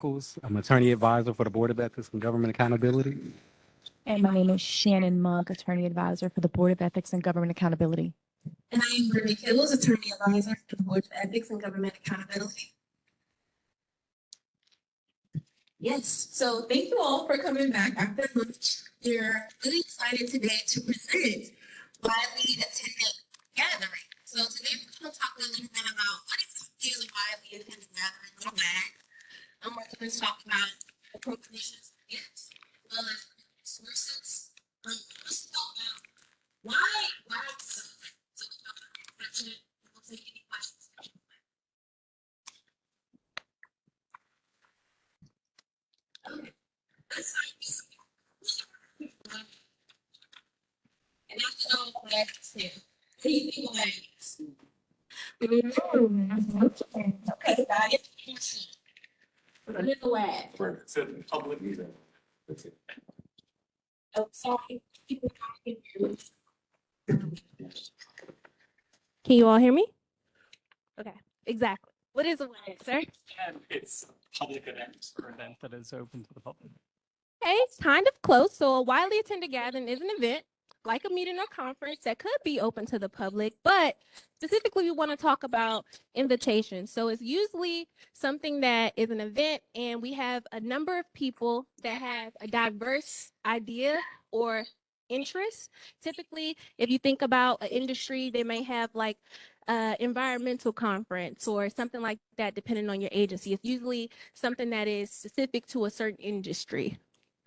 Echols. I'm attorney advisor for the Board of Ethics and Government Accountability. And my name is Shannon, attorney advisor for the Board of Ethics and Government Accountability. And I am Brenda Keels, attorney advisor for the Board of Ethics and Government Accountability. Yes, so thank you all for coming back after lunch. We're really excited today to present widely attended gathering. So today we're going to talk a little bit about what is a widely attended gathering, or WAG. We're going to talk about the prohibitions of gifts, as well as sources. Let's talk about why WAG. So we'll take any questions. Okay. Let's start. And that's all WAGs here. What do you think of WAGs? Okay, got it. What is a WAG? It's a public event. Oh, sorry. People can't hear me. Can you all hear me? Okay, exactly. What is a WAG, sir? It's a public event or event that is open to the public. Okay, it's kind of close. So a widely attended gathering is an event like a meeting or conference that could be open to the public, but specifically we want to talk about invitations. So it's usually something that is an event and we have a number of people that have a diverse idea or interest. Typically, if you think about an industry, they may have like environmental conference or something like that, depending on your agency. It's usually something that is specific to a certain industry.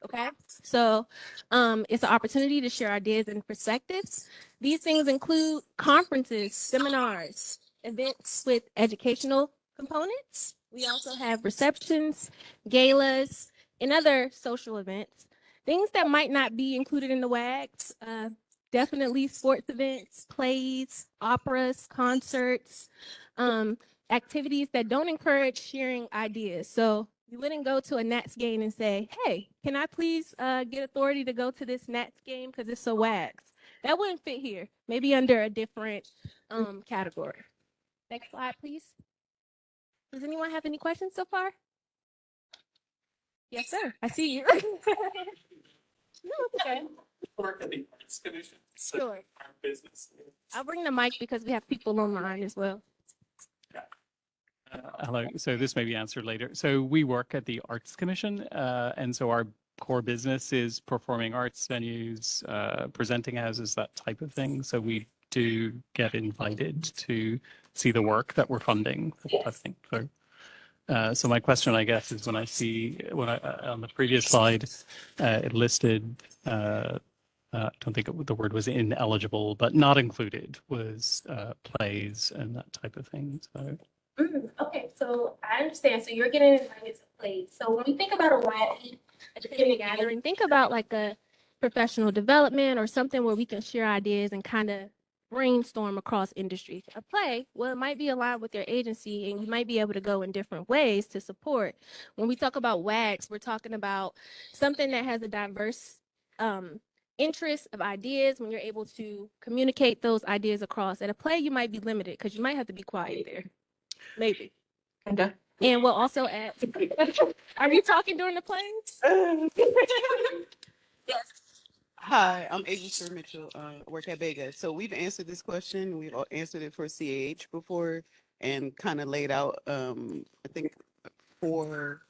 Okay, so it's an opportunity to share ideas and perspectives. These things include conferences, seminars, events with educational components. We also have receptions, galas, and other social events. Things that might not be included in the WAGs, definitely sports events, plays, operas, concerts, activities that don't encourage sharing ideas. So you wouldn't go to a Nats game and say, hey, can I please get authority to go to this Nats game because it's a WAGs? That wouldn't fit here. Maybe under a different category. Next slide, please. Does anyone have any questions so far? Yes, sir. I see you. No, it's okay. Work at the Arts Commission. So Sure. our business. I'll bring the mic because we have people online as well. Hello. So this may be answered later. So we work at the Arts Commission, and so our core business is performing arts venues, presenting houses, that type of thing. So we do get invited to see the work that we're funding. I think so. So my question, I guess, is when I see on the previous slide, it listed. I don't think the word was ineligible, but not included was plays and that type of thing. So. Okay, so I understand. So you're getting invited to plays. So when we think about a WAG, a gathering, think about like a professional development or something where we can share ideas and kind of brainstorm across industries. A play, well, it might be aligned with your agency and you might be able to go in different ways to support. When we talk about WAGs, we're talking about something that has a diverse interest of ideas when you're able to communicate those ideas across. At a play, you might be limited because you might have to be quiet there. Maybe. Okay. And we'll also add. Are you talking during the plays? Yes. Hi, I'm Asia Mitchell. Work at Vega. So we've answered this question. We've answered it for CAH before and kind of laid out, I think, 4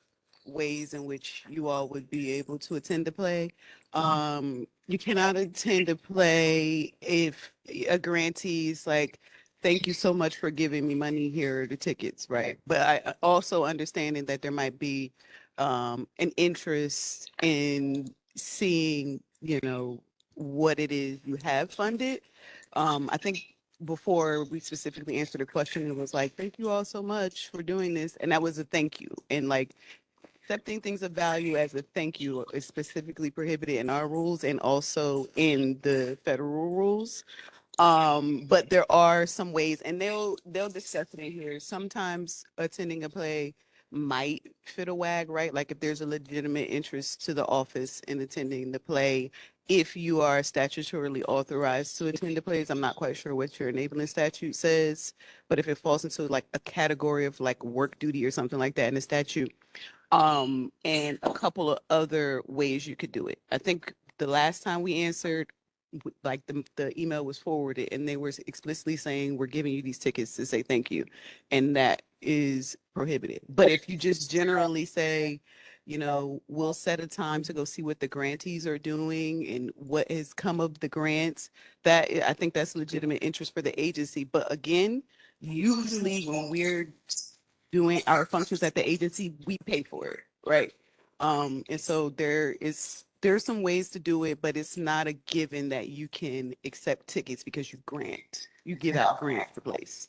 ways in which you all would be able to attend the play. You cannot attend a play if a grantee's like, thank you so much for giving me money. Here are the tickets, right? But I also understanding that there might be an interest in seeing, what it is you have funded. I think before we specifically answered the question, it was like, thank you all so much for doing this. And that was a thank you. And like accepting things of value as a thank you is specifically prohibited in our rules and also in the federal rules. But there are some ways, and they'll discuss it in here. Sometimes attending a play might fit a WAG, right? Like if there's a legitimate interest to the office in attending the play, if you are statutorily authorized to attend the plays, I'm not quite sure what your enabling statute says, but if it falls into like a category of like work duty or something like that in the statute, and a couple of other ways you could do it. I think the last time we answered, like the email was forwarded and they were explicitly saying, we're giving you these tickets to say thank you. And that is prohibited. But if you just generally say, you know, we'll set a time to go see what the grantees are doing and what has come of the grants, that I think that's legitimate interest for the agency. But again, usually when we're doing our functions at the agency, we pay for it, right? And so there's some ways to do it, but it's not a given that you can accept tickets because you give out grants for place.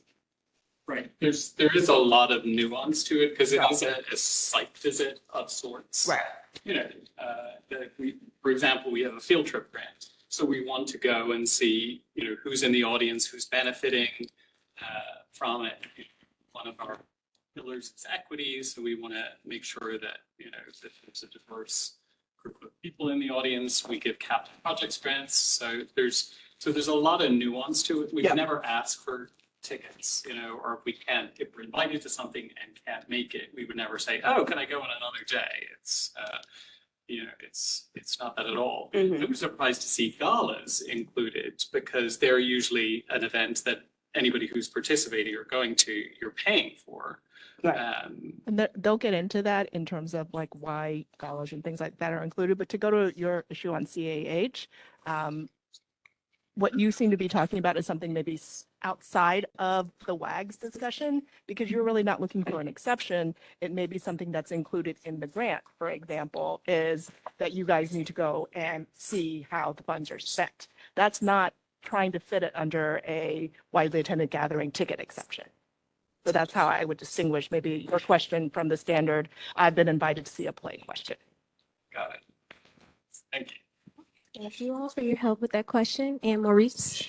Right. There is a lot of nuance to it because it is a site visit of sorts. Right. You know, for example, we have a field trip grant. So we want to go and see, you know, who's in the audience, who's benefiting from it. One of our pillars is equity. So we want to make sure that, you know, that there's a diverse group of people in the audience. We give capital projects grants. So there's a lot of nuance to it. We Yeah. never ask for tickets, you know, or if we're invited to something and can't make it, we would never say, oh, can I go on another day? It's, you know, it's not that at all. Mhm. I was surprised to see galas included because they're usually an event that anybody who's participating or going to, you're paying for. Right. And they'll get into that in terms of like why galas and things like that are included. But to go to your issue on CAH, what you seem to be talking about is something maybe outside of the WAG's discussion, because you're really not looking for an exception. It may be something that's included in the grant, for example, is that you guys need to go and see how the funds are spent. That's not trying to fit it under a widely attended gathering ticket exception. So that's how I would distinguish maybe your question from the standard, I've been invited to see a play question. Got it. Thank you. Thank you all for your help with that question. And Maurice?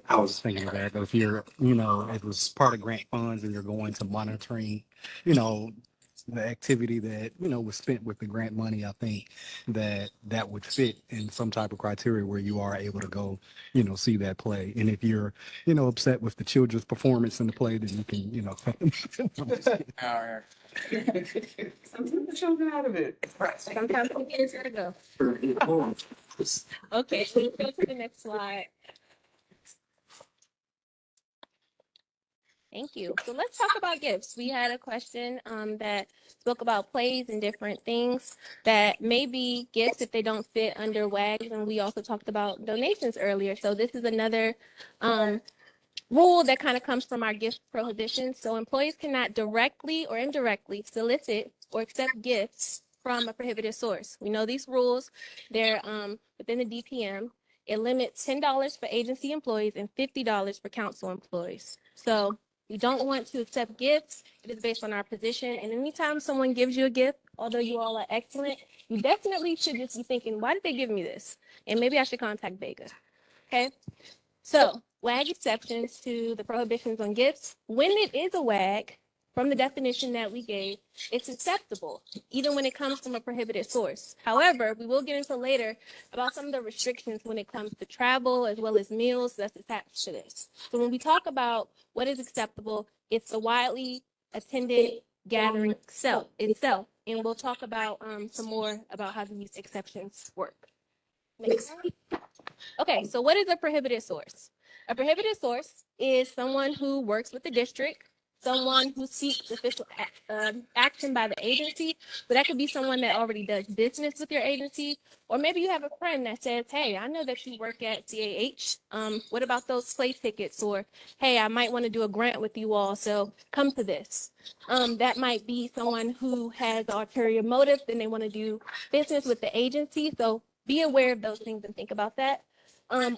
I was thinking of that, if you're, you know, it was part of grant funds and you're going to monitoring, you know, the activity that, you know, was spent with the grant money, I think that would fit in some type of criteria where you are able to go, you know, see that play. And if you're, you know, upset with the children's performance in the play, then you can, you know, Sometimes the children out of it. Sometimes the kids gotta go. Okay, so let's go to the next slide. Thank you. So let's talk about gifts. We had a question that spoke about plays and different things that may be gifts if they don't fit under WAGs. And we also talked about donations earlier. So this is another rule that kind of comes from our gift prohibition. So employees cannot directly or indirectly solicit or accept gifts from a prohibited source. We know these rules. They're within the DPM. It limits $10 for agency employees and $50 for council employees. So we don't want to accept gifts. It is based on our position. And anytime someone gives you a gift, although you all are excellent, you definitely should just be thinking, why did they give me this? And maybe I should contact Vega. Okay? So WAG exceptions to the prohibitions on gifts. When it is a WAG, from the definition that we gave, it's acceptable, even when it comes from a prohibited source. However, we will get into later about some of the restrictions when it comes to travel as well as meals that's attached to this. So when we talk about what is acceptable, it's the widely attended gathering itself. And we'll talk about some more about how these exceptions work. Next slide. Okay, so what is a prohibited source? A prohibited source is someone who works with the district, someone who seeks official action by the agency. So that could be someone that already does business with your agency, or maybe you have a friend that says, hey, I know that you work at CAH. What about those play tickets? Or, hey, I might want to do a grant with you all, so come to this. That might be someone who has ulterior motives and they want to do business with the agency. So be aware of those things and think about that.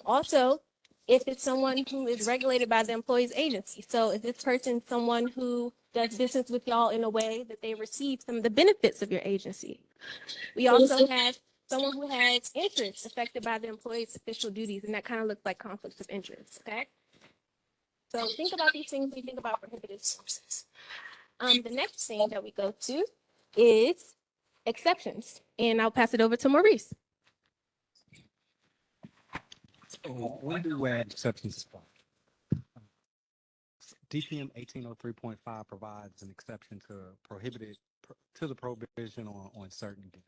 Also, if it's someone who is regulated by the employee's agency. So is this person someone who does business with y'all in a way that they receive some of the benefits of your agency? We also have someone who has interests affected by the employee's official duties, and that kind of looks like conflicts of interest, okay? So think about these things when you think about prohibited sources. The next thing that we go to is exceptions, and I'll pass it over to Maurice. When do WAG exceptions apply? DPM 1803.5 provides an exception to the prohibition on certain gifts.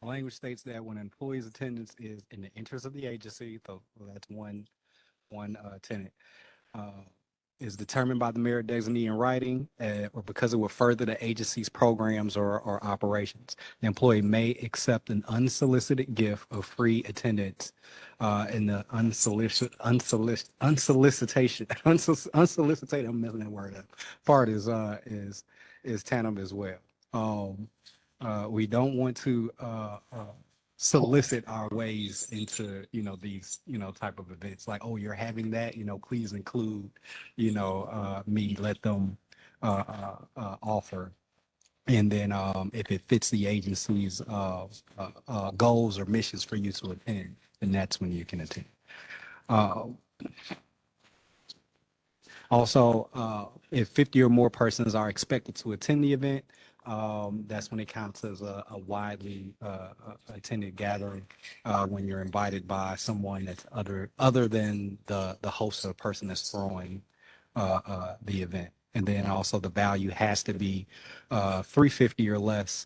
The language states that when an employee's attendance is in the interest of the agency, so that's one tenet, is determined by the mayor designee in writing, or because it will further the agency's programs or operations. The employee may accept an unsolicited gift of free attendance, and the unsolicited, I'm messing that word up, part is tandem as well. We don't want to solicit our ways into these type of events, like, oh, you're having that, please include me, let them offer. And then if it fits the agency's goals or missions for you to attend, then that's when you can attend. Also, if 50 or more persons are expected to attend the event, that's when it counts as a widely attended gathering, when you're invited by someone that's other than the host or the person that's throwing the event. And then also the value has to be $350 or less.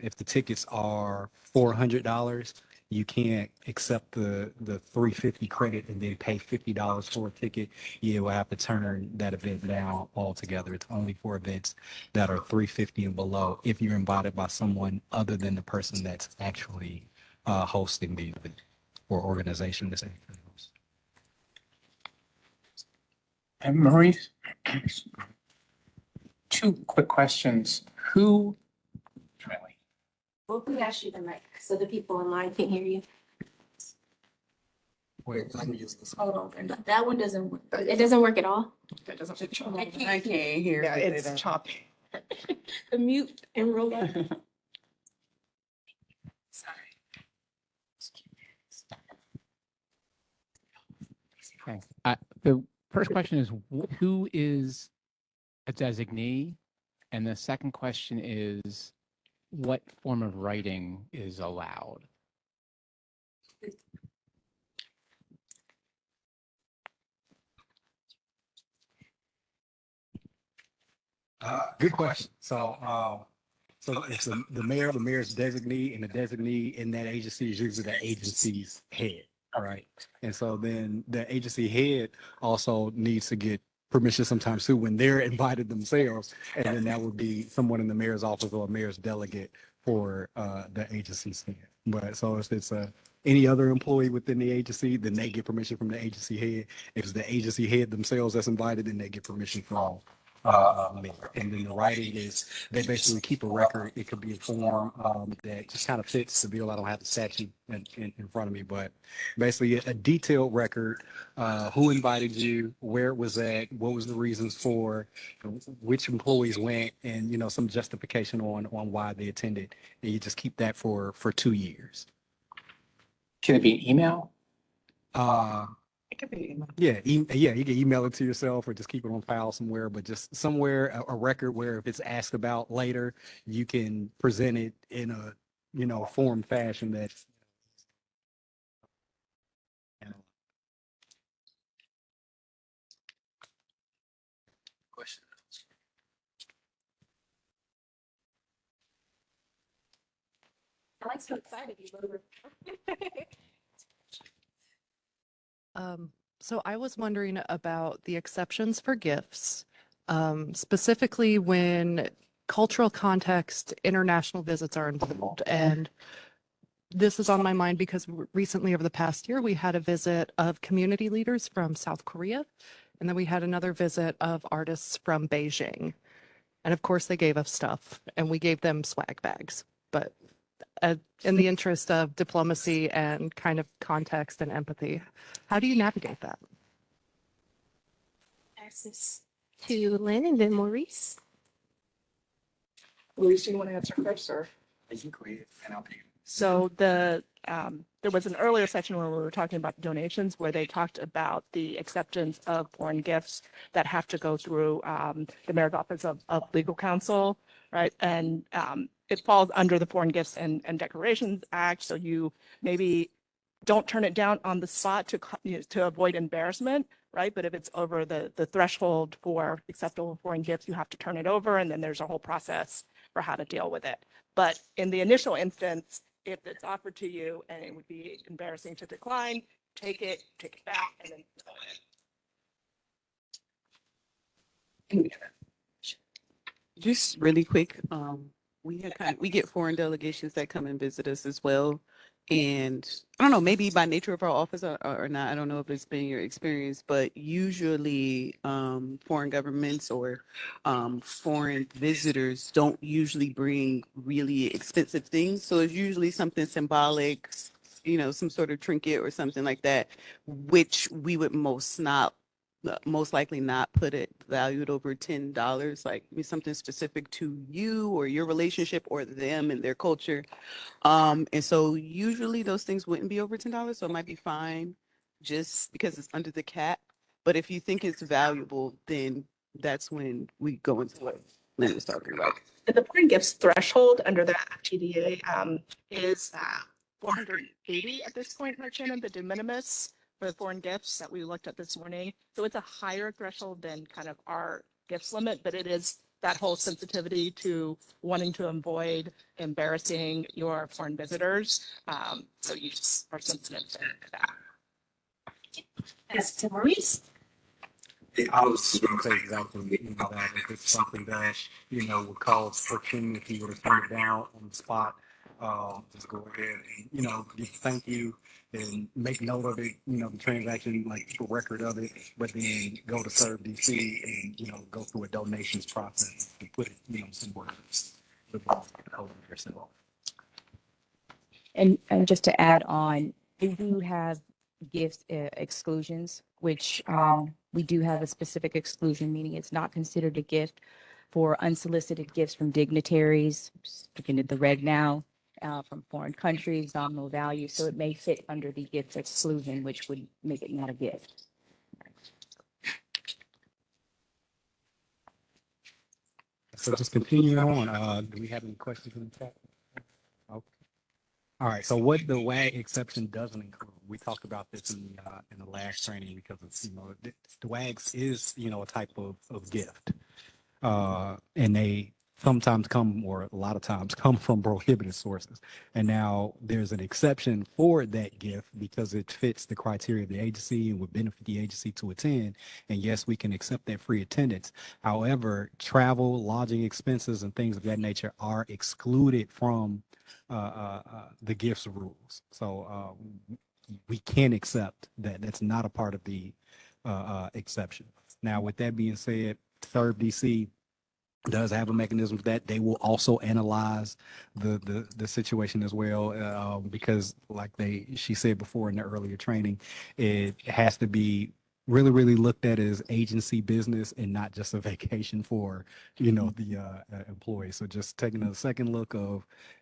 If the tickets are $400, you can't accept the $350 credit and then pay $50 for a ticket. You will have to turn that event down altogether. It's only for events that are $350 and below if you're invited by someone other than the person that's actually hosting the event or organization that's actually hosting. And Maurice, two quick questions. Who really? Well, who asked you the mic so the people online can hear you? Wait, let me use this. Hold on, Brenda. That one doesn't work. It doesn't work at all. That doesn't. I can't hear. Yeah, with it's it. choppy. The mute and roll up. Sorry. Okay. The first question is, who is a designee? And the second question is, what form of writing is allowed? Good question. So it's the mayor's designee, and the designee in that agency is usually the agency's head. All right. And so then the agency head also needs to get permission sometimes too when they're invited themselves. And then that would be someone in the mayor's office or a mayor's delegate for the agency's head. But so if it's any other employee within the agency, then they get permission from the agency head. If it's the agency head themselves that's invited, then they get permission from mayor. And then the writing is they basically keep a record. It could be a form that just kind of fits the bill. I don't have the statute in front of me, but basically a detailed record, who invited you, where it was at, what was the reasons for, which employees went, and some justification on why they attended. And you just keep that for 2 years. Can it be an email? It could be. Yeah, you can email it to yourself or just keep it on file somewhere, but just somewhere, a record where if it's asked about later, you can present it in a form fashion that's question. I like so excited you were. So I was wondering about the exceptions for gifts, specifically when cultural context, international visits are involved. And this is on my mind because recently over the past year, we had a visit of community leaders from South Korea. And then we had another visit of artists from Beijing. And of course, they gave us stuff and we gave them swag bags. But in the interest of diplomacy and kind of context and empathy, how do you navigate that? Pass this to Lynn and then Maurice. Maurice, do you want to answer first, or? You can go ahead and I'll pick it. So there was an earlier section when we were talking about donations where they talked about the acceptance of foreign gifts that have to go through the Mayor's Office of Legal Counsel, right? And it falls under the Foreign Gifts and Decorations Act. So you maybe don't turn it down on the spot to avoid embarrassment, right? But if it's over the threshold for acceptable foreign gifts, you have to turn it over, and then there's a whole process for how to deal with it. But in the initial instance, if it's offered to you and it would be embarrassing to decline, take it back, and then Just really quick, we get foreign delegations that come and visit us as well. And I don't know, maybe by nature of our office or not, I don't know if it's been your experience, but usually foreign governments or foreign visitors don't usually bring really expensive things. So it's usually something symbolic, you know, some sort of trinket or something like that, which we would most likely not put it valued over $10, like something specific to you or your relationship or them and their culture. And so usually those things wouldn't be over $10, so it might be fine just because it's under the cap. But if you think it's valuable, then that's when we go into what Lynn was talking about. the foreign gifts threshold under the FTDA is 480 at this point, right, Shannon, the de minimis for the foreign gifts that we looked at this morning. So it's a higher threshold than kind of our gifts limit, but it is that whole sensitivity to wanting to avoid embarrassing your foreign visitors. So you just are sensitive to that. Yes, to Maurice. I was just going to say exactly that. If it's something that, would cause friction, if you were to turn it down on the spot, just go ahead and, give thank you and make note of it, the transaction, like keep a record of it, but then go to serve DC and, go through a donations process and put it, somewhere over yourself. And just to add on, we do have gift exclusions, which we do have a specific exclusion, meaning it's not considered a gift for unsolicited gifts from dignitaries, looking at the reg now, from foreign countries, nominal value. So it may fit under the gift exclusion, which would make it not a gift. So just continuing on, do we have any questions in the chat? Okay. All right. So what the WAG exception doesn't include, we talked about this in the last training because it's, the WAGs is, a type of gift. And they sometimes come, or a lot of times come from prohibited sources. And now there's an exception for that gift because it fits the criteria of the agency and would benefit the agency to attend. And yes, we can accept that free attendance. However, travel, lodging expenses, and things of that nature are excluded from the gifts rules. So we can accept that. That's not a part of the exception. Now, with that being said, Serve DC does have a mechanism for that. They will also analyze the situation as well, because like she said before in the earlier training, it has to be really looked at as agency business and not just a vacation for the employee. So just taking a second look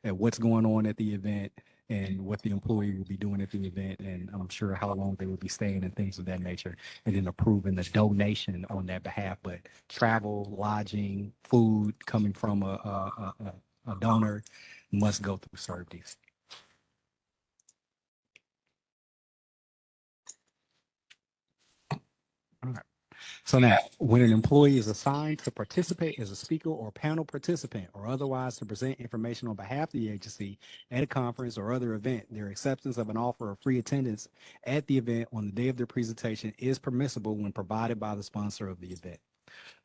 at what's going on at the event and what the employee will be doing at the event, and I'm sure how long they will be staying and things of that nature, and then approving the donation on their behalf. But travel, lodging, food coming from a donor must go through Serve DC. All right. So now, when an employee is assigned to participate as a speaker or panel participant or otherwise to present information on behalf of the agency at a conference or other event, their acceptance of an offer of free attendance at the event on the day of their presentation is permissible when provided by the sponsor of the event.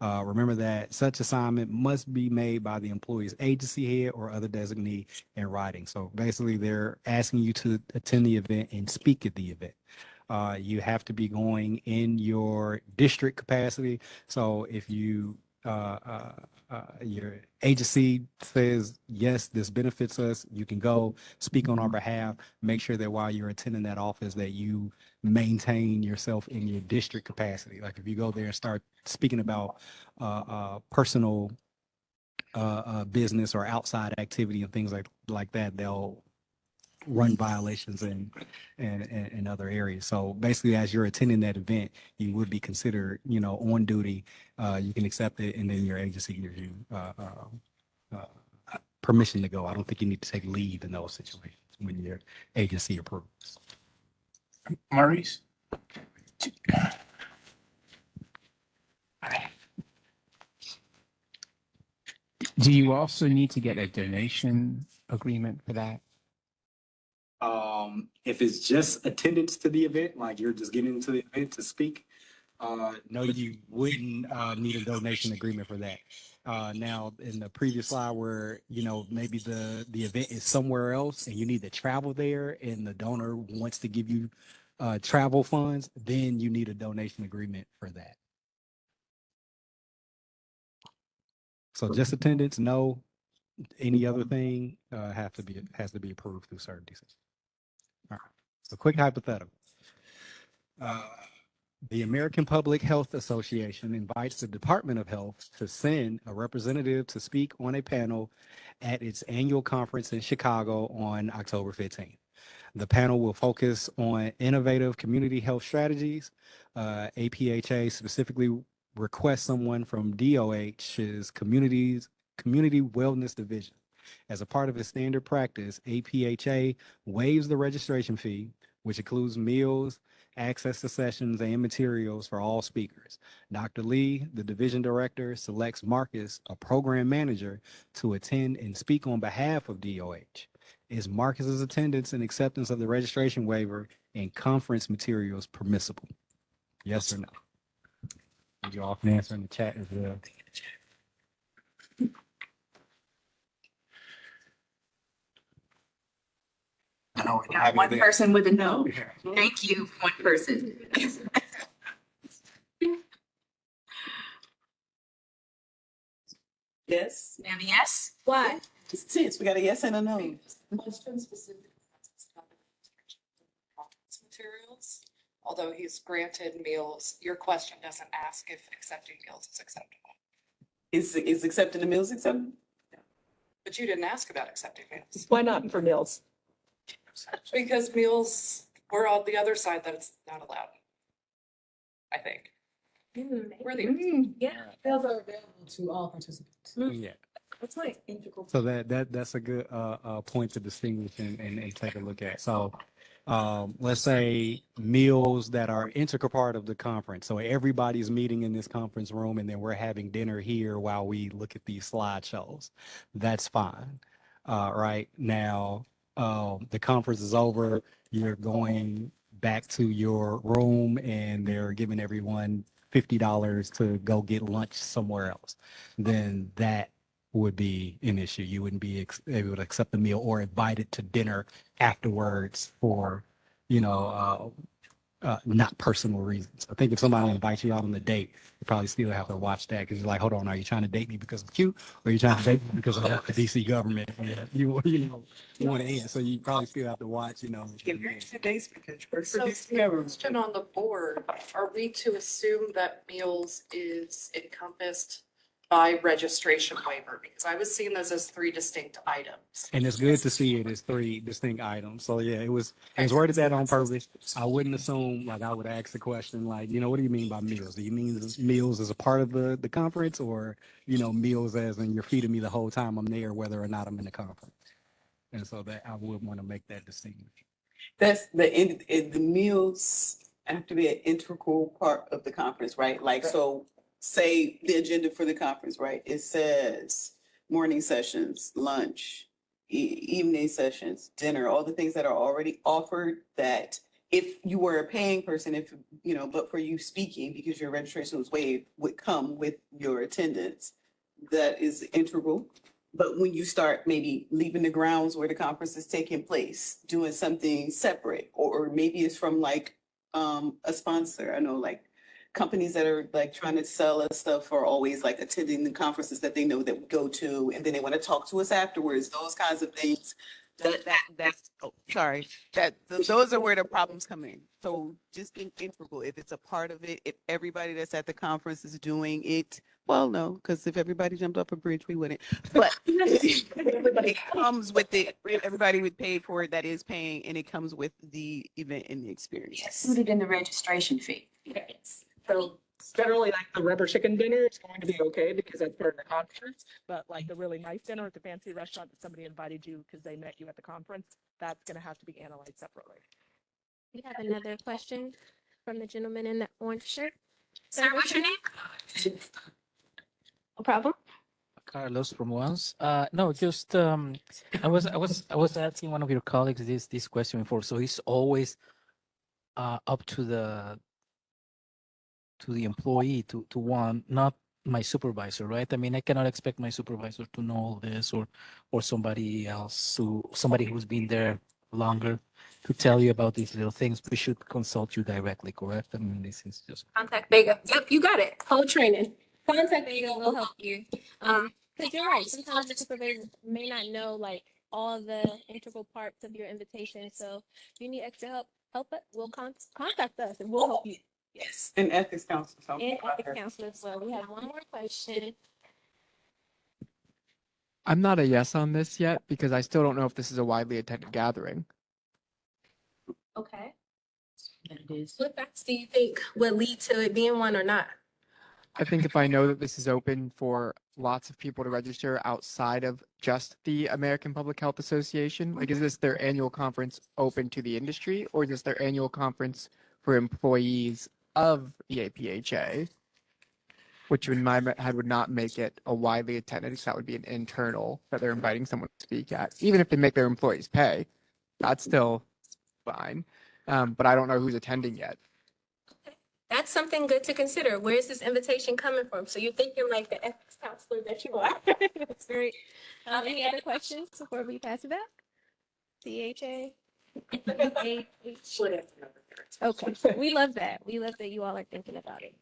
Remember that such assignment must be made by the employee's agency head or other designee in writing. So basically, they're asking you to attend the event and speak at the event. You have to be going in your district capacity. So if you your agency says, yes, this benefits us, you can go speak on our behalf. Make sure that while you're attending that office that you maintain yourself in your district capacity. Like if you go there and start speaking about personal business or outside activity and things like that, they'll run violations in other areas. So basically, as you're attending that event, you would be considered, on duty. You can accept it, and then your agency gives you permission to go. I don't think you need to take leave in those situations when your agency approves. Maurice? Do you also need to get a donation agreement for that? If it's just attendance to the event, like you're just getting into the event to speak, no, you wouldn't need a donation agreement for that. Now, in the previous slide where, maybe the event is somewhere else and you need to travel there and the donor wants to give you travel funds, then you need a donation agreement for that. So just attendance, no. Any other thing has to be approved through certain decisions. All right. So quick hypothetical. The American Public Health Association invites the Department of Health to send a representative to speak on a panel at its annual conference in Chicago on October 15th. The panel will focus on innovative community health strategies. APHA specifically requests someone from DOH's Community Wellness Division. As a part of its standard practice, APHA waives the registration fee, which includes meals, access to sessions, and materials for all speakers. Dr. Lee, the division director, selects Marcus, a program manager, to attend and speak on behalf of DOH. Is Marcus's attendance and acceptance of the registration waiver and conference materials permissible? Yes or no? You all can answer in the chat as well. Got one person with a no. Thank you, one person. Yes. We have a yes? Why? It's tense. We got a yes and a no. Question specific materials. Although he's granted meals, your question doesn't ask if accepting meals is acceptable. Is accepting the meals acceptable? But you didn't ask about accepting meals. Why not for meals? Because meals, we're on the other side that it's not allowed. I think. We're the Yeah. Meals are available to all participants. Yeah. That's like integral. So that's a good point to distinguish and take a look at. So let's say meals that are integral part of the conference. So everybody's meeting in this conference room and then we're having dinner here while we look at these slideshows. That's fine. Right now, the conference is over. You're going back to your room and they're giving everyone $50 to go get lunch somewhere else. Then that would be an issue. You wouldn't be able to accept the meal or invited to dinner afterwards for, not personal reasons. I think if somebody invites you out on a date, you probably still have to watch that because you're like, hold on, are you trying to date me because I'm cute, or are you trying to date me because of the DC government? And you want to end, so you probably still have to watch. If you're two days because So, question on the board, are we to assume that meals is encompassed by registration waiver? Because I was seeing those as 3 distinct items. And it's good to see it as 3 distinct items. So yeah, it was worded that on purpose. I wouldn't assume, like I would ask the question like, what do you mean by meals? Do you mean meals as a part of the conference, or meals as in you're feeding me the whole time I'm there, whether or not I'm in the conference? And so that I would want to make that distinction. That's the meals have to be an integral part of the conference, right? Like, so say the agenda for the conference, right? It says morning sessions, lunch, evening sessions, dinner, all the things that are already offered that if you were a paying person, but for you speaking, because your registration was waived, would come with your attendance. That is integral. But when you start maybe leaving the grounds where the conference is taking place, doing something separate, or maybe it's from like a sponsor. I know like companies that are like trying to sell us stuff are always like attending the conferences that they know that we go to, and then they want to talk to us afterwards. Those kinds of things. Those are where the problems come in. So just think integral. If it's a part of it, if everybody that's at the conference is doing it, Well, no, because if everybody jumped off a bridge, we wouldn't. But everybody comes with it. Everybody would pay for it that is paying, and it comes with the event and the experience. Included in the registration fee. Yes. So generally, like the rubber chicken dinner is going to be okay because that's part of the conference. But like the really nice dinner at the fancy restaurant that somebody invited you because they met you at the conference, that's going to have to be analyzed separately. We have another question from the gentleman in the orange shirt. Sir, what's your name? No problem. Carlos from once. No, just I was asking one of your colleagues this question before. So he's always up to the employee to want, not my supervisor, right? I mean, I cannot expect my supervisor to know all this or somebody else somebody who's been there longer to tell you about these little things. We should consult you directly, correct? I mean, this is just Contact Vega. Yep, you got it. Whole training. Contact Vega will help you. Because you're right. Sometimes the supervisor may not know like all the integral parts of your invitation. So if you need extra help us. We'll contact us and we'll help you. Yes. And ethics counsel. And ethics counselor as well. We have one more question. I'm not a yes on this yet because I still don't know if this is a widely attended gathering. Okay. What facts do you think would lead to it being one or not? I think if I know that this is open for lots of people to register outside of just the American Public Health Association, like is this their annual conference open to the industry or is this their annual conference for employees of the APHA? Which in my head would not make it a widely attended, because that would be an internal that they're inviting someone to speak at. Even if they make their employees pay, that's still fine. But I don't know who's attending yet. That's something good to consider. Where's this invitation coming from? So you're thinking like the ethics counselor that you are. That's great. Any other questions before we pass it back? CHA? Okay. We love that. We love that you all are thinking about it.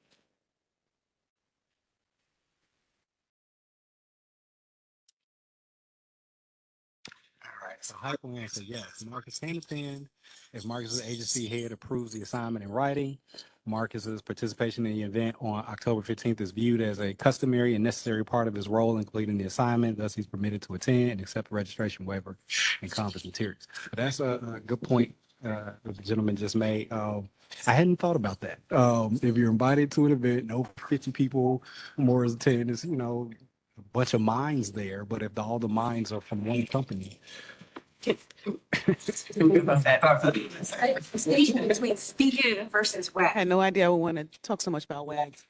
All right. So hypo answer, yes. Marcus can attend. If Marcus's agency head approves the assignment in writing, Marcus's participation in the event on October 15th is viewed as a customary and necessary part of his role in completing the assignment. Thus, he's permitted to attend and accept the registration waiver and conference materials. But that's a good point that the gentleman just made. I hadn't thought about that. If you're invited to an event, no 50 people, more is attending, is, you know, a bunch of minds there. But if all the minds are from one company, Distinction between speaking versus I WAG. had no idea I would want to talk so much about WAGs.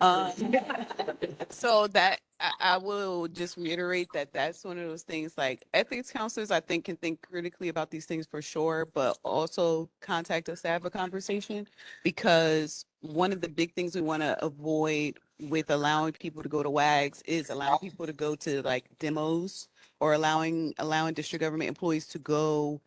So that I will just reiterate that that's one of those things, like ethics counselors, I think, can think critically about these things for sure, but also contact us to have a conversation, because one of the big things we want to avoid with allowing people to go to WAGs is allowing people to go to like demos, or allowing district government employees to go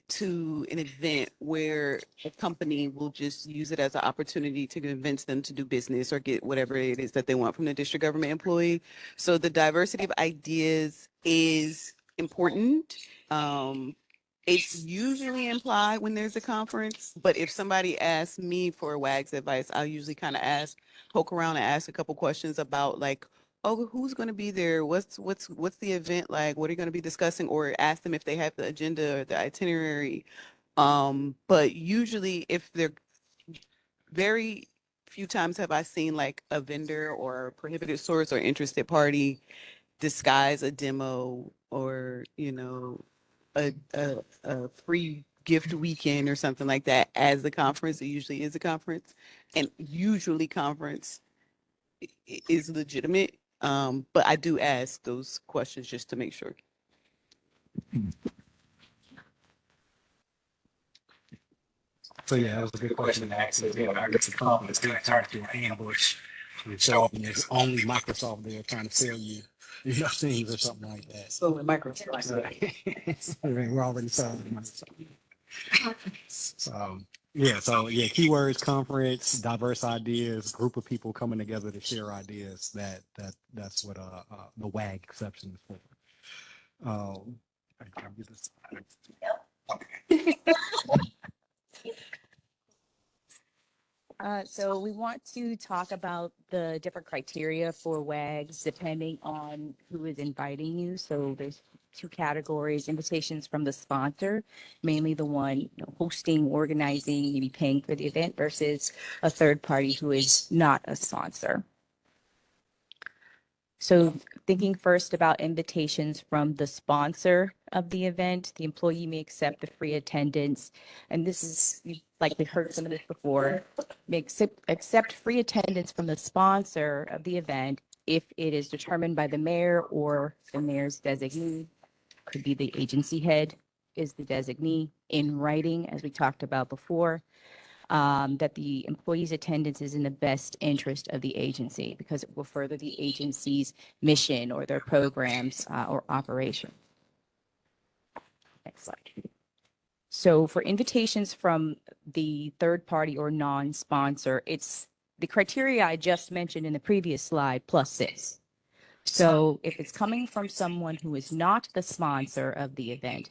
to an event where a company will just use it as an opportunity to convince them to do business or get whatever it is that they want from the district government employee. So the diversity of ideas is important. It's usually implied when there's a conference, but if somebody asks me for WAG's advice, I'll usually kind of poke around and ask a couple questions about like, oh, who's going to be there? What's the event like? What are you going to be discussing? Or ask them if they have the agenda or the itinerary. But usually, if they're very few times have I seen like a vendor or prohibited source or interested party disguise a demo, or a free gift weekend or something like that as the conference. It usually is a conference, and usually conference is legitimate. But I do ask those questions just to make sure. so yeah, that was a good question to ask. Yeah, I guess the conference kind of turned into an ambush. You show up and there's only Microsoft there trying to sell you, things or something like that. So with Microsoft. We're already selling Microsoft. So keywords, conference, diverse ideas, group of people coming together to share ideas. That's what the WAG exception is for. I get this. So we want to talk about the different criteria for WAGs depending on who is inviting you. So there's two categories: invitations from the sponsor, mainly the one hosting, organizing, maybe paying for the event, versus a third party who is not a sponsor. So thinking first about invitations from the sponsor of the event, the employee may accept the free attendance. And this is, you've likely heard some of this before, may accept free attendance from the sponsor of the event if it is determined by the mayor or the mayor's designee. Could be the agency head is the designee in writing, as we talked about before. That the employee's attendance is in the best interest of the agency because it will further the agency's mission or their programs or operation. Next slide. So for invitations from the third party or non-sponsor, it's the criteria I just mentioned in the previous slide plus this. So if it's coming from someone who is not the sponsor of the event,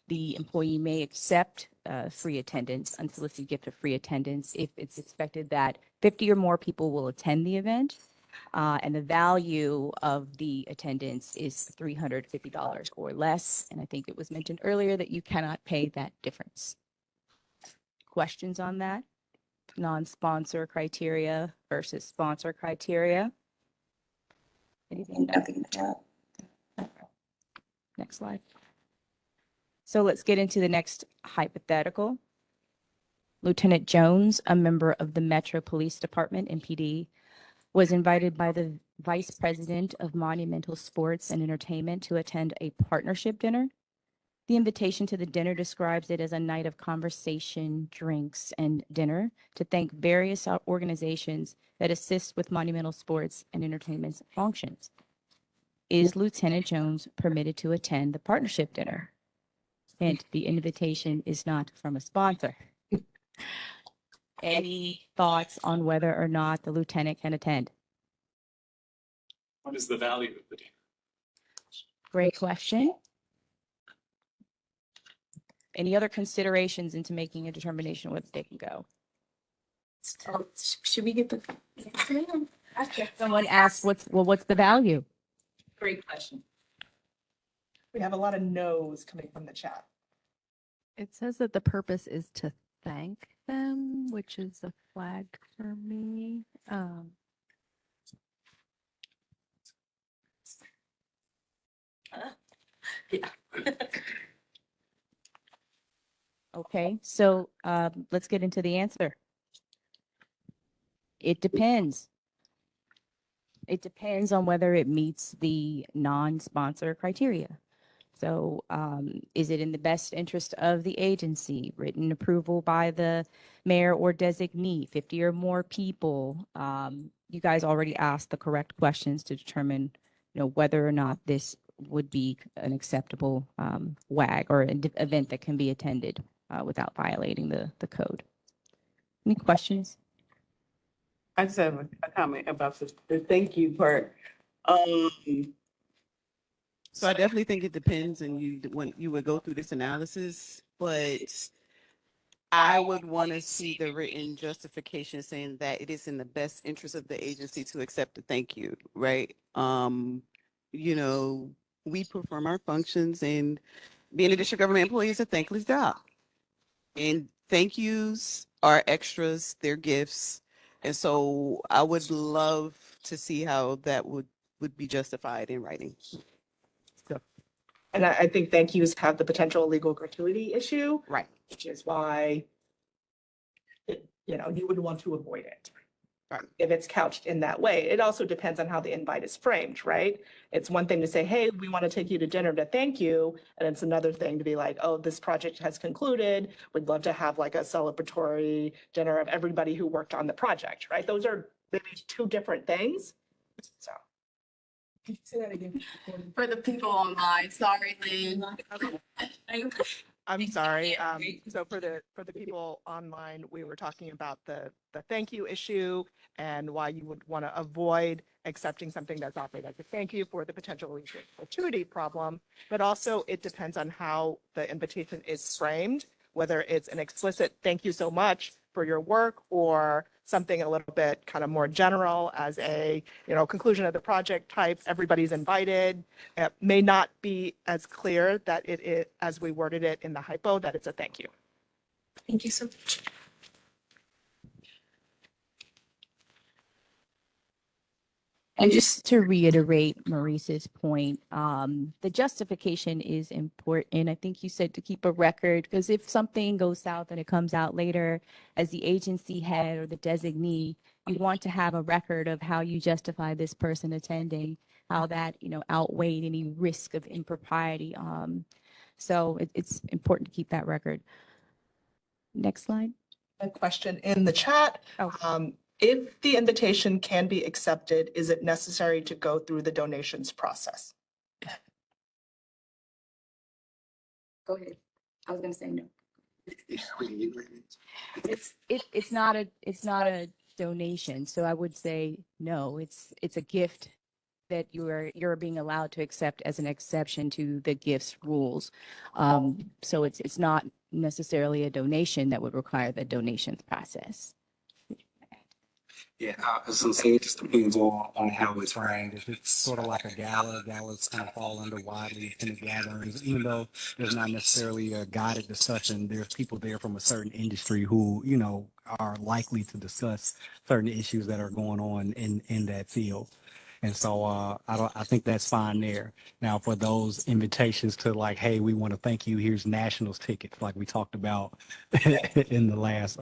the employee may accept free attendance, unsolicited gift of free attendance, if it's expected that 50 or more people will attend the event, and the value of the attendance is $350 or less. And I think it was mentioned earlier that you cannot pay that difference. Questions on that? Non-sponsor criteria versus sponsor criteria? Anything? Nothing in the chat. Next slide. So let's get into the next hypothetical. Lieutenant Jones, a member of the Metro Police Department, MPD, was invited by the Vice President of Monumental Sports and Entertainment to attend a partnership dinner. The invitation to the dinner describes it as a night of conversation, drinks, and dinner to thank various organizations that assist with monumental sports and entertainment functions. Is Lieutenant Jones permitted to attend the partnership dinner? And the invitation is not from a sponsor. Any thoughts on whether or not the lieutenant can attend? What is the value of the dinner? Great question. Any other considerations into making a determination whether they can go? Should we get the? Someone asked, what's the value? Great question. We have a lot of no's coming from the chat. It says that the purpose is to thank them, which is a flag for me. Yeah. Okay, so let's get into the answer. It depends. It depends on whether it meets the non-sponsor criteria. So is it in the best interest of the agency? Written approval by the mayor or designee, 50 or more people. You guys already asked the correct questions to determine, whether or not this would be an acceptable WAG or an event that can be attended without violating the code. Any questions? I just have a comment about the thank you part. So I definitely think it depends, and when you would go through this analysis, but I would want to see the written justification saying that it is in the best interest of the agency to accept the thank you, right? We perform our functions, and being a district government employee is a thankless job. And thank yous are extras, they're gifts. And so I would love to see how that would be justified in writing. So. And I think thank yous have the potential legal gratuity issue. Right. Which is why, you would want to avoid it. Right. If it's couched in that way. It also depends on how the invite is framed, right? It's one thing to say, hey, we want to take you to dinner to thank you. And it's another thing to be like, oh, this project has concluded. We'd love to have like a celebratory dinner of everybody who worked on the project, right? Those are maybe two different things. So. Say that again. For the people online, sorry, Lynn. I'm sorry. So for the people online, we were talking about the thank you issue and why you would want to avoid accepting something that's offered as a thank you for the potential legal gratuity problem. But also it depends on how the invitation is framed, whether it's an explicit thank you so much for your work, or something a little bit kind of more general as a, conclusion of the project type, everybody's invited. It may not be as clear that it is, as we worded it in the hypo, that it's a thank you. Thank you so much. And just to reiterate Maurice's point, the justification is important. I think you said to keep a record, because if something goes south and it comes out later, as the agency head or the designee, you want to have a record of how you justify this person attending, how that, outweighed any risk of impropriety. So it's important to keep that record. Next slide. A question in the chat. If the invitation can be accepted, is it necessary to go through the donations process? Go ahead. I was going to say no. It's not a donation, so I would say no. It's a gift that you're being allowed to accept as an exception to the gifts rules. So it's not necessarily a donation that would require the donations process. Yeah, I was gonna say it just depends on how it's framed. If it's sort of like a gala, galas kind of fall under widely attended gatherings. Even though there's not necessarily a guided discussion, there's people there from a certain industry who, are likely to discuss certain issues that are going on in that field. And so I think that's fine there. Now, for those invitations to like, hey, we want to thank you, here's Nationals tickets, like we talked about in the last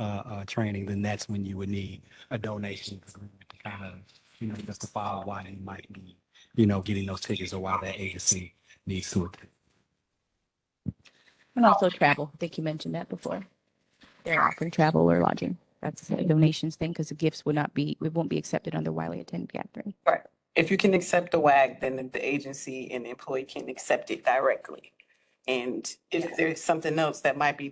training, then that's when you would need a donation agreement to kind of, justify why you might be, getting those tickets or why that agency needs to attend. And also travel. I think you mentioned that before. They're offering travel or lodging. That's a donations thing because the gifts won't be accepted under widely attended gathering. Right. If you can accept the WAG, then the agency and the employee can accept it directly. And if there's something else that might be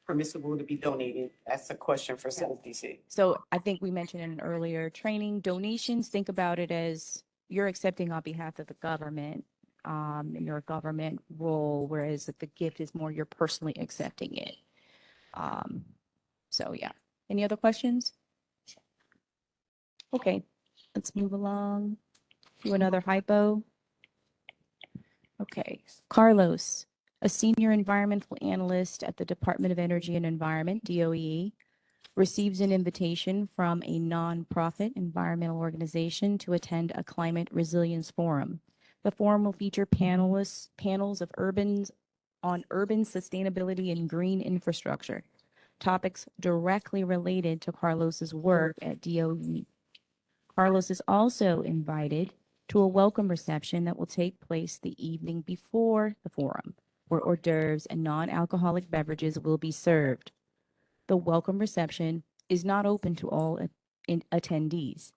permissible to be donated, that's a question for CDC. So I think we mentioned in an earlier training, donations, think about it as you're accepting on behalf of the government in your government role, whereas if the gift is more you're personally accepting it. So yeah. Any other questions? Okay, let's move along to another hypo. Okay, Carlos, a senior environmental analyst at the Department of Energy and Environment, DOE, receives an invitation from a nonprofit environmental organization to attend a climate resilience forum. The forum will feature panels of on urban sustainability and green infrastructure, topics directly related to Carlos's work at DOE. Carlos is also invited to a welcome reception that will take place the evening before the forum, where hors d'oeuvres and non-alcoholic beverages will be served. The welcome reception is not open to all attendees.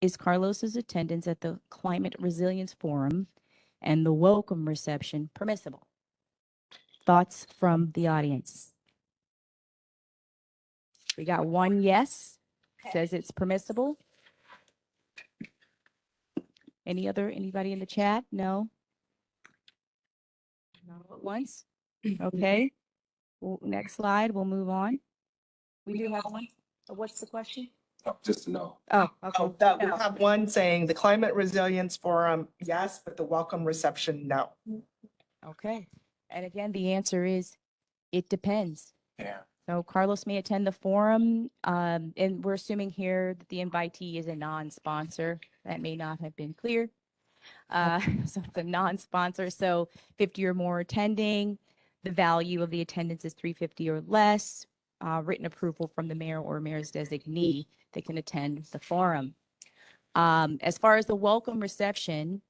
Is Carlos's attendance at the Climate Resilience Forum and the welcome reception permissible? Thoughts from the audience? We got one yes, says it's permissible. Anybody in the chat? No? Not all at once? Okay. Well, next slide, we'll move on. We do have one. What's the question? Just to know. Oh, okay. We have one saying the Climate Resilience Forum, yes, but the welcome reception, no. Okay. And again, the answer is it depends. Yeah. So Carlos may attend the forum, and we're assuming here that the invitee is a non-sponsor. That may not have been clear. So it's a non-sponsor, so 50 or more attending. The value of the attendance is $350 or less. Written approval from the mayor or mayor's designee, they can attend the forum. As far as the welcome reception,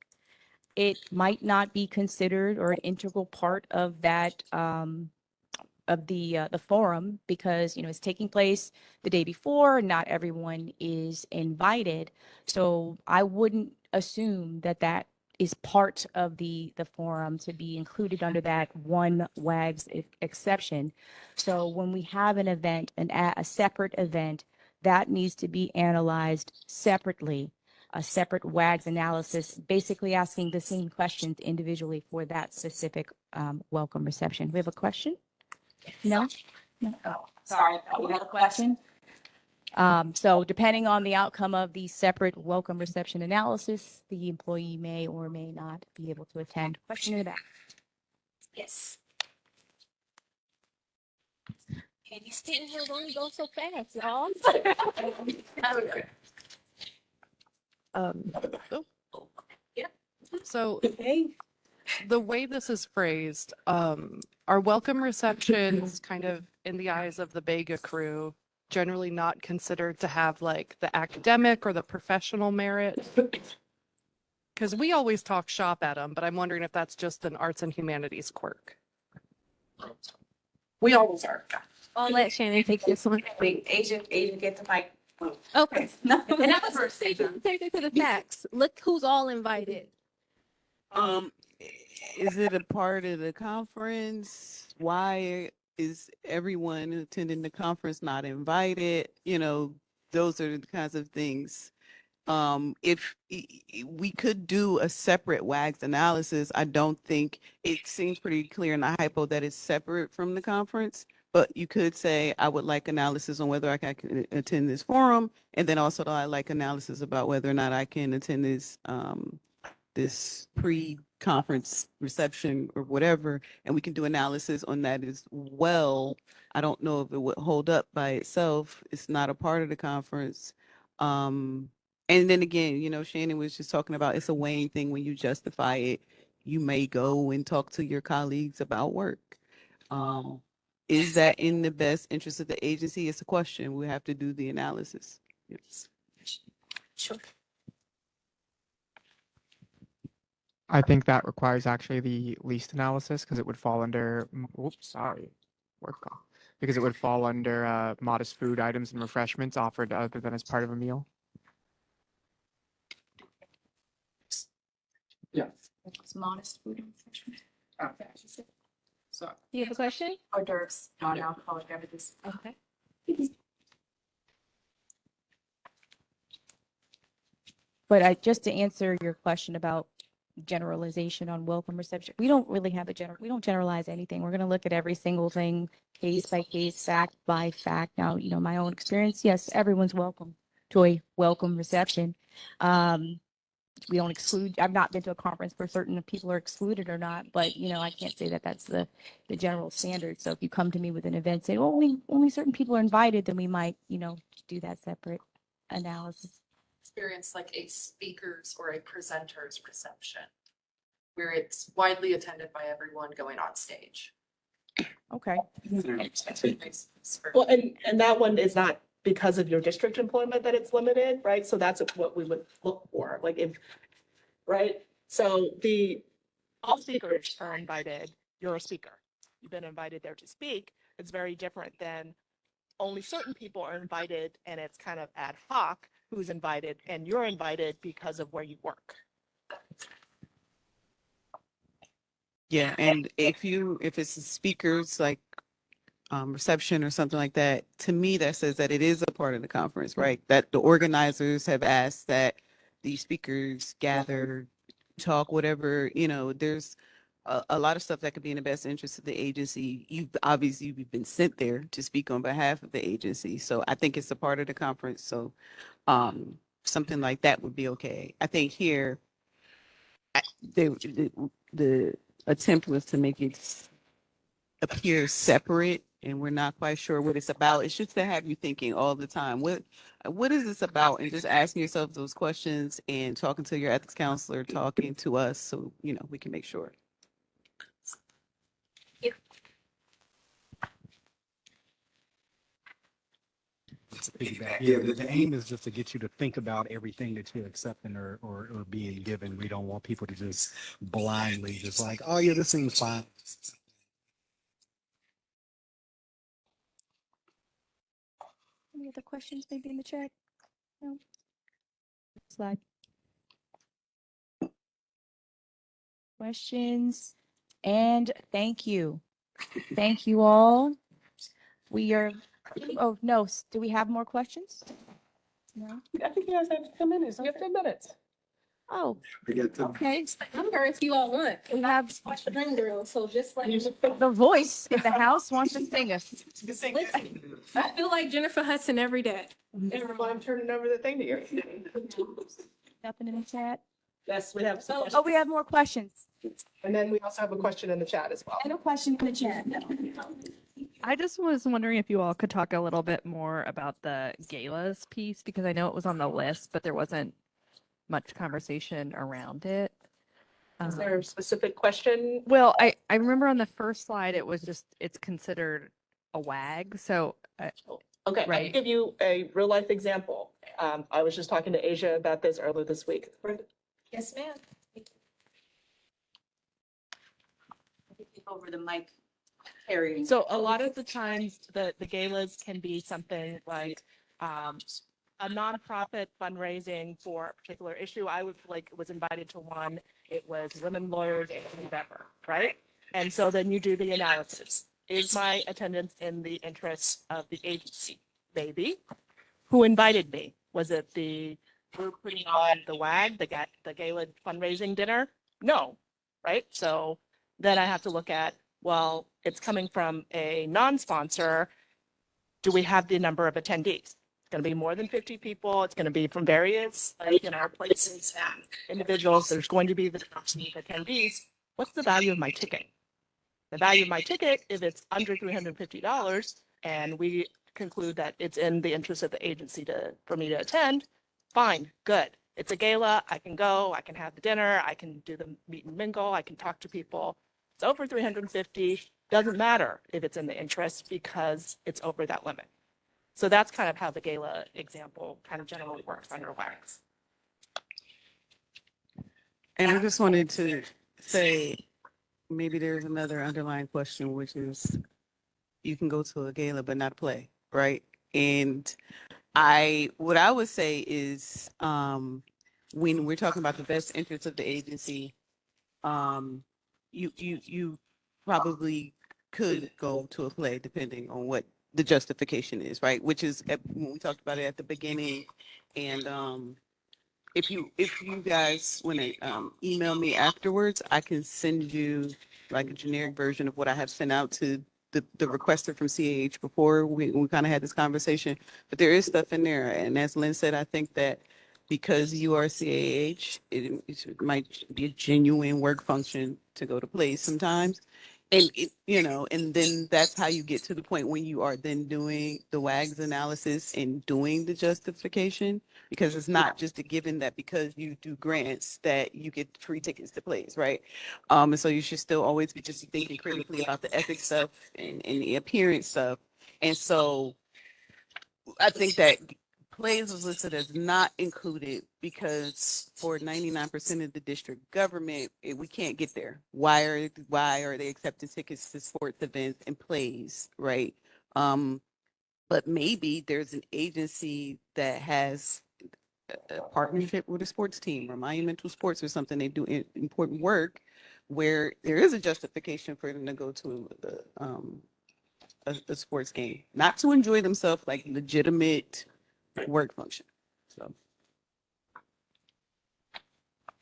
it might not be considered or an integral part of that of the forum because it's taking place the day before. Not everyone is invited, so I wouldn't assume that that is part of the forum to be included under that one WAG's exception. So when we have an event, a separate event, that needs to be analyzed separately, a separate WAG's analysis, basically asking the same questions individually for that specific welcome reception. We have a question? No? Oh, sorry, we have a question. So depending on the outcome of the separate welcome reception analysis, the employee may or may not be able to attend. Question in the back. Yes. And these sitting here only go so fast, y'all. Um, Yeah. so the way this is phrased, are welcome receptions kind of in the eyes of the Bega crew generally not considered to have like the academic or the professional merit? Because we always talk shop at them, but I'm wondering if that's just an arts and humanities quirk. We always are. I'll let Shannon take this one. Wait, Asia, get the mic. Okay. No, And that was take it to the facts. Look who's all invited. Is it a part of the conference? Why is everyone attending the conference not invited? You know, those are the kinds of things. If we could do a separate WAGs analysis, I don't think it seems pretty clear in the hypo that it's separate from the conference. But you could say, I would like analysis on whether I can attend this forum, and then also I like analysis about whether or not I can attend this pre-conference reception or whatever, and we can do analysis on that as well. I don't know if it would hold up by itself. It's not a part of the conference. And then again, you know, Shannon was just talking about it's a weighing thing. When you justify it, you may go and talk to your colleagues about work. Is that in the best interest of the agency? It's a question. We have to do the analysis. Yes. Sure. I think that requires actually the least analysis because it would fall under, oops, sorry, work call. Because it would fall under modest food items and refreshments offered other than as part of a meal. Yeah. It's modest food and refreshment. Okay. So. You have a question? Hors d'oeuvres, non-alcoholic beverages. Okay. But just to answer your question about generalization on welcome reception, we don't really have we don't generalize anything. We're going to look at every single thing case by case, fact by fact. Now, you know, my own experience, yes, everyone's welcome to a welcome reception. We don't exclude. I've not been to a conference where certain people are excluded or not, but you know, I can't say that that's the general standard. So if you come to me with an event, say, well, only certain people are invited, then we might, you know, do that separate analysis. Experience like a speaker's or a presenter's reception, where it's widely attended by everyone going on stage. Okay. Well, and that one is not because of your district employment that it's limited, right? So that's what we would look for, like if, right? So all speakers are invited, you're a speaker. You've been invited there to speak. It's very different than only certain people are invited and it's kind of ad hoc who's invited and you're invited because of where you work. Yeah, and if it's speakers like reception or something like that, to me that says that it is a part of the conference, right? That the organizers have asked that the speakers gather, talk, whatever, you know, there's a lot of stuff that could be in the best interest of the agency. You've been sent there to speak on behalf of the agency. So I think it's a part of the conference. So something like that would be okay. I think here the attempt was to make it appear separate, and we're not quite sure what it's about. It's just to have you thinking all the time, what is this about? And just asking yourself those questions and talking to your ethics counselor, talking to us, so you know we can make sure. Yeah, the aim is just to get you to think about everything that you're accepting or being given. We don't want people to just blindly just like, oh yeah, this seems fine. Any other questions maybe in the chat? No. Slide. Questions? And thank you. Thank you all. We are, oh no, do we have more questions? No? I think you guys have 10 minutes. You have 10 minutes. Oh, Forget to okay. I'm here if you all want. We have Watch the dream girl, so just like. The voice in the house wants to sing us. I feel like Jennifer Hudson every day. That's why I'm turning over the thing to you. Nothing in the chat. Yes, we have some Oh, we have more questions. And then we also have a question in the chat as well. And a question in the chat. I just was wondering if you all could talk a little bit more about the galas piece, because I know it was on the list, but there wasn't much conversation around it. Is there a specific question? Well, I remember on the first slide, it was just, it's considered a WAG. So, Okay, I can right. give you a real life example. I was just talking to Asia about this earlier this week. Yes, ma'am. Over the mic carrying. So a lot of the times the galas can be something like a nonprofit fundraising for a particular issue. I was invited to one. It was women lawyers and whatever, right? And so then you do the analysis. Is my attendance in the interest of the agency? Maybe. Who invited me? Was it the group putting on the WAG, the gala fundraising dinner? No, right? So then I have to look at, well, it's coming from a non-sponsor. Do we have the number of attendees? It's going to be more than 50 people. It's going to be from various places and individuals. There's going to be the attendees. What's the value of my ticket? The value of my ticket, if it's under $350 and we conclude that it's in the interest of the agency for me to attend, fine, good. It's a gala. I can go. I can have the dinner. I can do the meet and mingle. I can talk to people. It's over 350. Doesn't matter if it's in the interest because it's over that limit. So that's kind of how the gala example kind of generally works under WAGs. And I just wanted to say, maybe there's another underlying question, which is you can go to a gala but not play, right? And what I would say is when we're talking about the best interest of the agency, you probably could go to a play depending on what the justification is, right? Which is when we talked about it at the beginning. And if you guys want to email me afterwards, I can send you like a generic version of what I have sent out to the requester from CAH before we kind of had this conversation. But there is stuff in there, and as Lynn said, I think that because you are CAH, it might be a genuine work function to go to plays sometimes. And and then that's how you get to the point when you are then doing the WAGs analysis and doing the justification, because it's not just a given that because you do grants that you get free tickets to plays, right? And so you should still always be just thinking critically about the ethics stuff and the appearance stuff. And so I think that plays was listed as not included because for 99% of the district government, we can't get there. Why are they accepting tickets to sports events and plays, right? But maybe there's an agency that has a partnership with a sports team or Monumental Sports or something. They do important work where there is a justification for them to go to a sports game, not to enjoy themselves, like legitimate work function. So,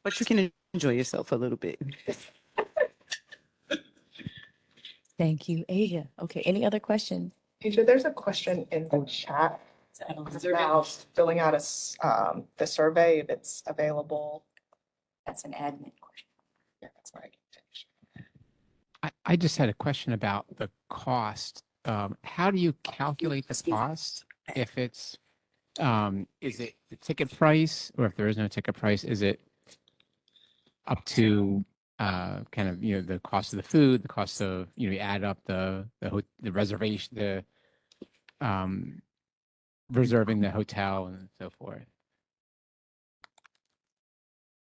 but you can enjoy yourself a little bit. Thank you, Asia. Okay, any other questions? Asia, there's a question in the chat about filling out the survey if it's available. That's an admin question. Yeah, that's right. I just had a question about the cost. How do you calculate the cost? If it's, is it the ticket price, or if there is no ticket price, is it up to kind of, the cost of the food, the cost of, you add up the reservation, the reserving the hotel and so forth?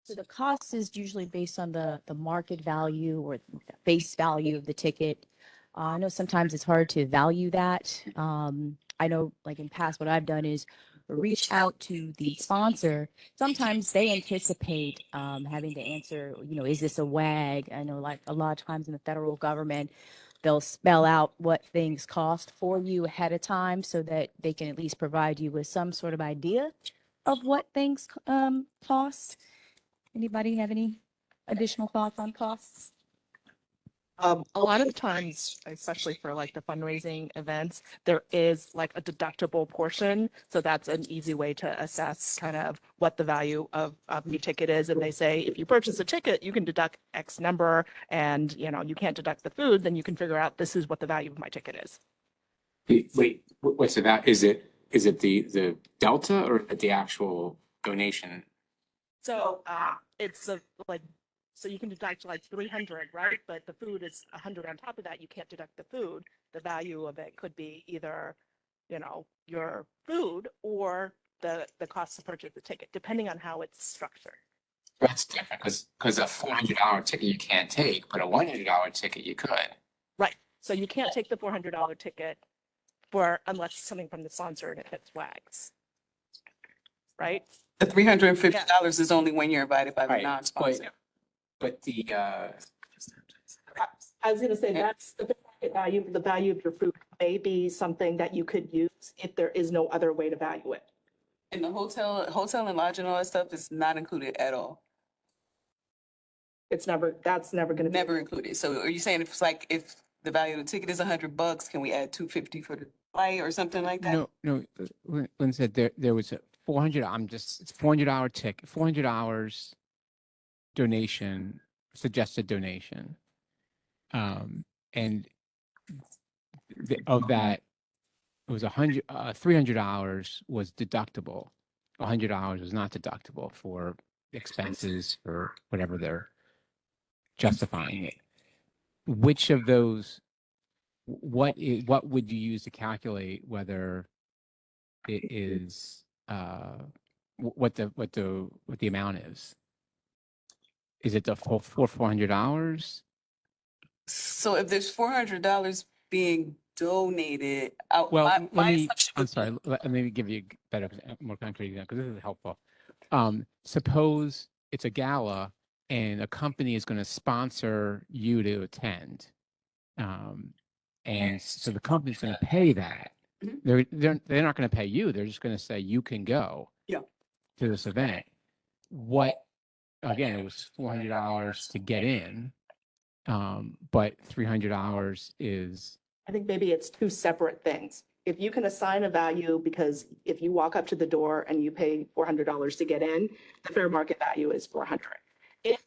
So the cost is usually based on the market value or the face value of the ticket. I know sometimes it's hard to value that. I know, like in past, what I've done is reach out to the sponsor. Sometimes they anticipate having to answer, is this a WAG? I know, like a lot of times in the federal government, they'll spell out what things cost for you ahead of time so that they can at least provide you with some sort of idea of what things cost. Anybody have any additional thoughts on costs? A lot of times, especially for like the fundraising events, there is like a deductible portion. So that's an easy way to assess kind of what the value of your ticket is. And they say, if you purchase a ticket, you can deduct X number, and you can't deduct the food, then you can figure out this is what the value of my ticket is. Wait, what's it about? Is it the delta or the actual donation? So it's so you can deduct like 300, right? But the food is 100 on top of that. You can't deduct the food. The value of it could be either, your food or the cost to purchase the ticket, depending on how it's structured. That's different because a $400 ticket you can't take, but a $100 ticket you could. Right. So you can't take the $400 ticket unless it's something from the sponsor and it hits WAGs. Right? The $350 is only when you're invited by the Right, non-sponsor. But the I was going to say that's the market value. The value of your food may be something that you could use if there is no other way to value it. And the hotel and lodge and all that stuff is not included at all. That's never going to be Never included. So are you saying if the value of the ticket is $100, can we add $250 for the flight or something like that? No. Lynn said there was a 400. It's $400 ticket, $400 donation, suggested donation, and of that, it was $300 was deductible. $100 was not deductible for expenses or whatever they're justifying it. Which of those? What would you use to calculate whether it is what the amount is? Is it the full $400? So if there's $400 being donated, I'm sorry. Let me give you a better, more concrete example because this is helpful. Suppose it's a gala and a company is going to sponsor you to attend, and so the company's going to pay that. They're not going to pay you. They're just going to say you can go to this event. Again, it was $400 to get in, but $300 is. I think maybe it's two separate things. If you can assign a value, because if you walk up to the door and you pay $400 to get in, the fair market value is $400.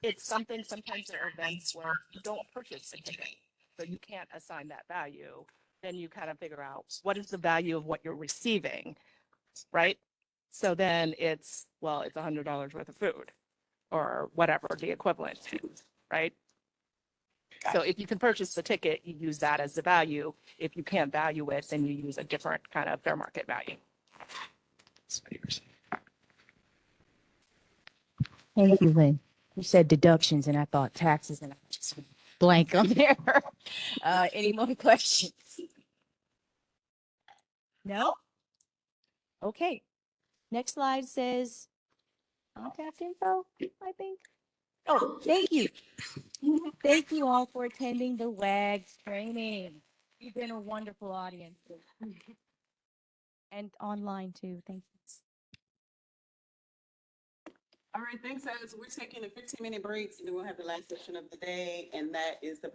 It's something, sometimes there are events where you don't purchase a ticket, so you can't assign that value. Then you kind of figure out what is the value of what you're receiving, right? So then it's $100 worth of food or whatever the equivalent is, right? So if you can purchase the ticket, you use that as the value. If you can't value it, then you use a different kind of fair market value. Thank you, Lynn. You said deductions and I thought taxes and I just blank on there. Any more questions? No? Okay. Next slide says contact info, I think. Oh, thank you. Thank you all for attending the WAGs training. You've been a wonderful audience. And online too. Thank you. All right, thanks, guys. We're taking a 15-minute break and then we'll have the last session of the day, and that is the